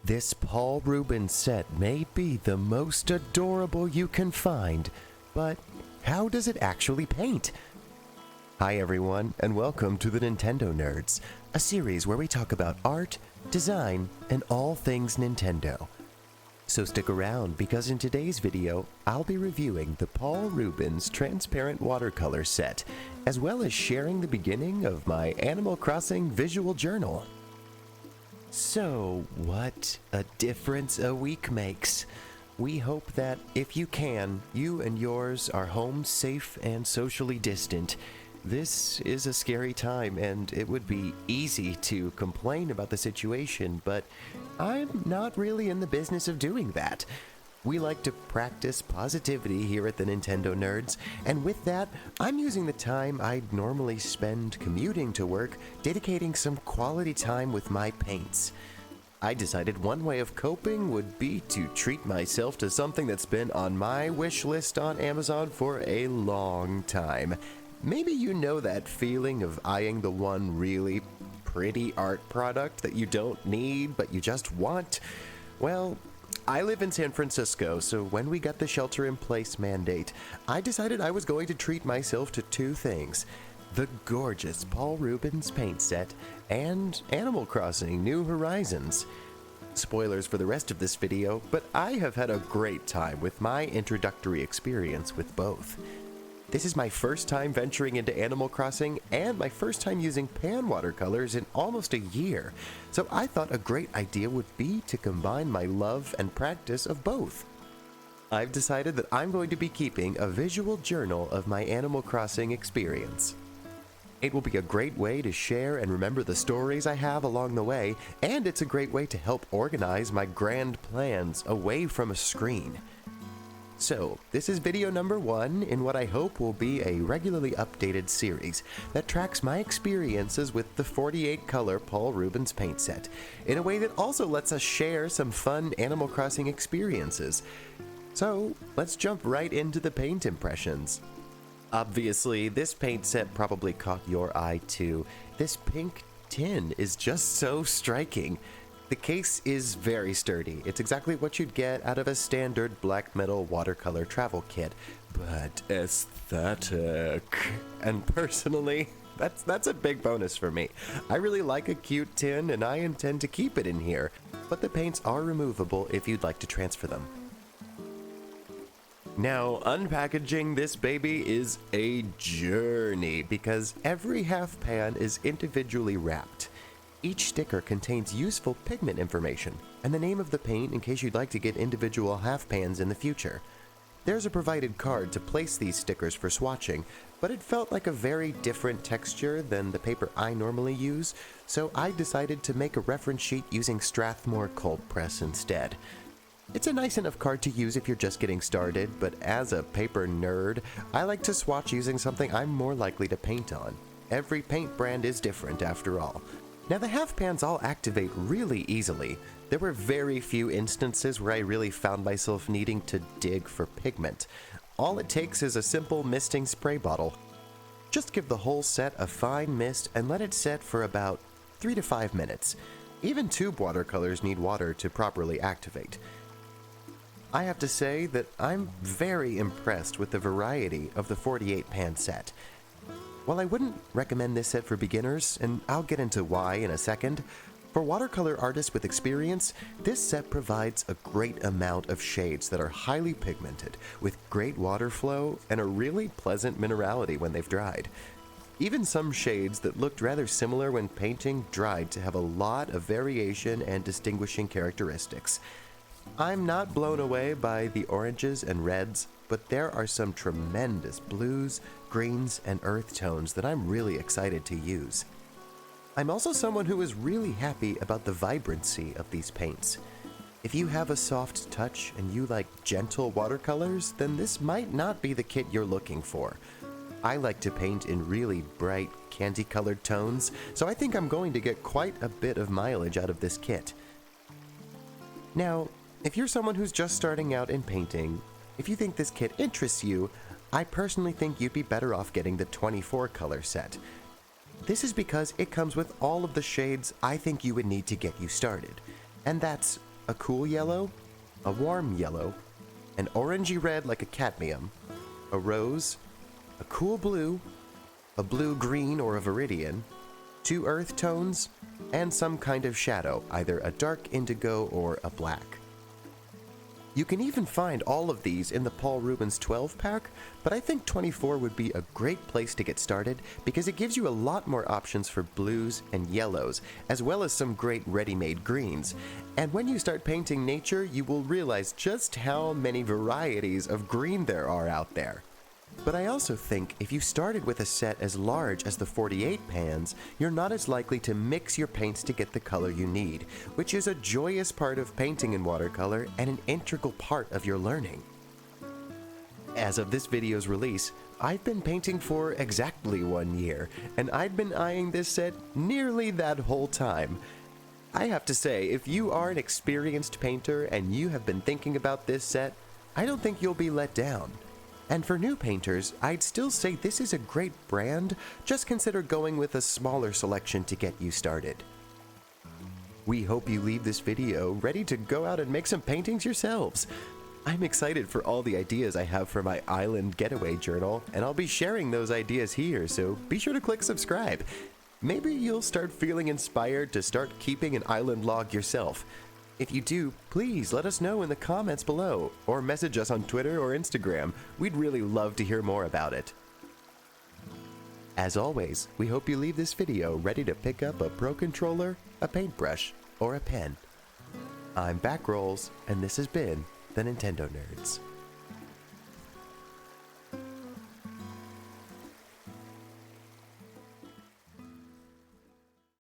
This Paul Rubens set may be the most adorable you can find, but how does it actually paint? Hi everyone, and welcome to the Nintendo Nerds, a series where we talk about art, design, and all things Nintendo. So stick around, because in today's video, I'll be reviewing the Paul Rubens Transparent Watercolor set, as well as sharing the beginning of my Animal Crossing visual journal. So, what a difference a week makes. We hope that, if you can, you and yours are home safe and socially distant. This is a scary time, and it would be easy to complain about the situation, but I'm not really in the business of doing that. We like to practice positivity here at the Nintendo Nerds, and with that, I'm using the time I'd normally spend commuting to work, dedicating some quality time with my paints. I decided one way of coping would be to treat myself to something that's been on my wish list on Amazon for a long time. Maybe you know that feeling of eyeing the one really pretty art product that you don't need, but you just want? Well, I live in San Francisco, so when we got the shelter-in-place mandate, I decided I was going to treat myself to two things: the gorgeous Paul Rubens paint set and Animal Crossing New Horizons. Spoilers for the rest of this video, but I have had a great time with my introductory experience with both. This is my first time venturing into Animal Crossing and my first time using pan watercolors in almost a year, so I thought a great idea would be to combine my love and practice of both. I've decided that I'm going to be keeping a visual journal of my Animal Crossing experience. It will be a great way to share and remember the stories I have along the way, and it's a great way to help organize my grand plans away from a screen. So, this is video number 1 in what I hope will be a regularly updated series that tracks my experiences with the 48-color Paul Rubens paint set, in a way that also lets us share some fun Animal Crossing experiences. So, let's jump right into the paint impressions. Obviously, this paint set probably caught your eye too. This pink tin is just so striking. The case is very sturdy. It's exactly what you'd get out of a standard black metal watercolor travel kit, but aesthetic. And personally, that's a big bonus for me. I really like a cute tin, and I intend to keep it in here, but the paints are removable if you'd like to transfer them. Now, unpackaging this baby is a journey, because every half pan is individually wrapped. Each sticker contains useful pigment information and the name of the paint in case you'd like to get individual half pans in the future. There's a provided card to place these stickers for swatching, but it felt like a very different texture than the paper I normally use, so I decided to make a reference sheet using Strathmore cold press instead. It's a nice enough card to use if you're just getting started, but as a paper nerd, I like to swatch using something I'm more likely to paint on. Every paint brand is different after all. Now, the half pans all activate really easily. There were very few instances where I really found myself needing to dig for pigment. All it takes is a simple misting spray bottle. Just give the whole set a fine mist and let it set for about 3 to 5 minutes. Even tube watercolors need water to properly activate. I have to say that I'm very impressed with the variety of the 48 pan set. While I wouldn't recommend this set for beginners, and I'll get into why in a second, for watercolor artists with experience, this set provides a great amount of shades that are highly pigmented, with great water flow and a really pleasant minerality when they've dried. Even some shades that looked rather similar when painting dried to have a lot of variation and distinguishing characteristics. I'm not blown away by the oranges and reds, but there are some tremendous blues, greens, and earth tones that I'm really excited to use. I'm also someone who is really happy about the vibrancy of these paints. If you have a soft touch and you like gentle watercolors, then this might not be the kit you're looking for. I like to paint in really bright, candy-colored tones, so I think I'm going to get quite a bit of mileage out of this kit. Now, if you're someone who's just starting out in painting, if you think this kit interests you, I personally think you'd be better off getting the 24 color set. This is because it comes with all of the shades I think you would need to get you started. And that's a cool yellow, a warm yellow, an orangey red like a cadmium, a rose, a cool blue, a blue-green or a viridian, 2 earth tones, and some kind of shadow, either a dark indigo or a black. You can even find all of these in the Paul Rubens 12-pack, but I think 24 would be a great place to get started because it gives you a lot more options for blues and yellows, as well as some great ready-made greens. And when you start painting nature, you will realize just how many varieties of green there are out there. But I also think if you started with a set as large as the 48 pans, you're not as likely to mix your paints to get the color you need, which is a joyous part of painting in watercolor and an integral part of your learning. As of this video's release, I've been painting for exactly 1 year, and I'd been eyeing this set nearly that whole time. I have to say, if you are an experienced painter and you have been thinking about this set, I don't think you'll be let down. And for new painters, I'd still say this is a great brand, just consider going with a smaller selection to get you started. We hope you leave this video ready to go out and make some paintings yourselves. I'm excited for all the ideas I have for my island getaway journal, and I'll be sharing those ideas here, so be sure to click subscribe. Maybe you'll start feeling inspired to start keeping an island log yourself. If you do, please let us know in the comments below, or message us on Twitter or Instagram. We'd really love to hear more about it. As always, we hope you leave this video ready to pick up a Pro Controller, a paintbrush, or a pen. I'm Backrolls, and this has been the Nintendo Nerds.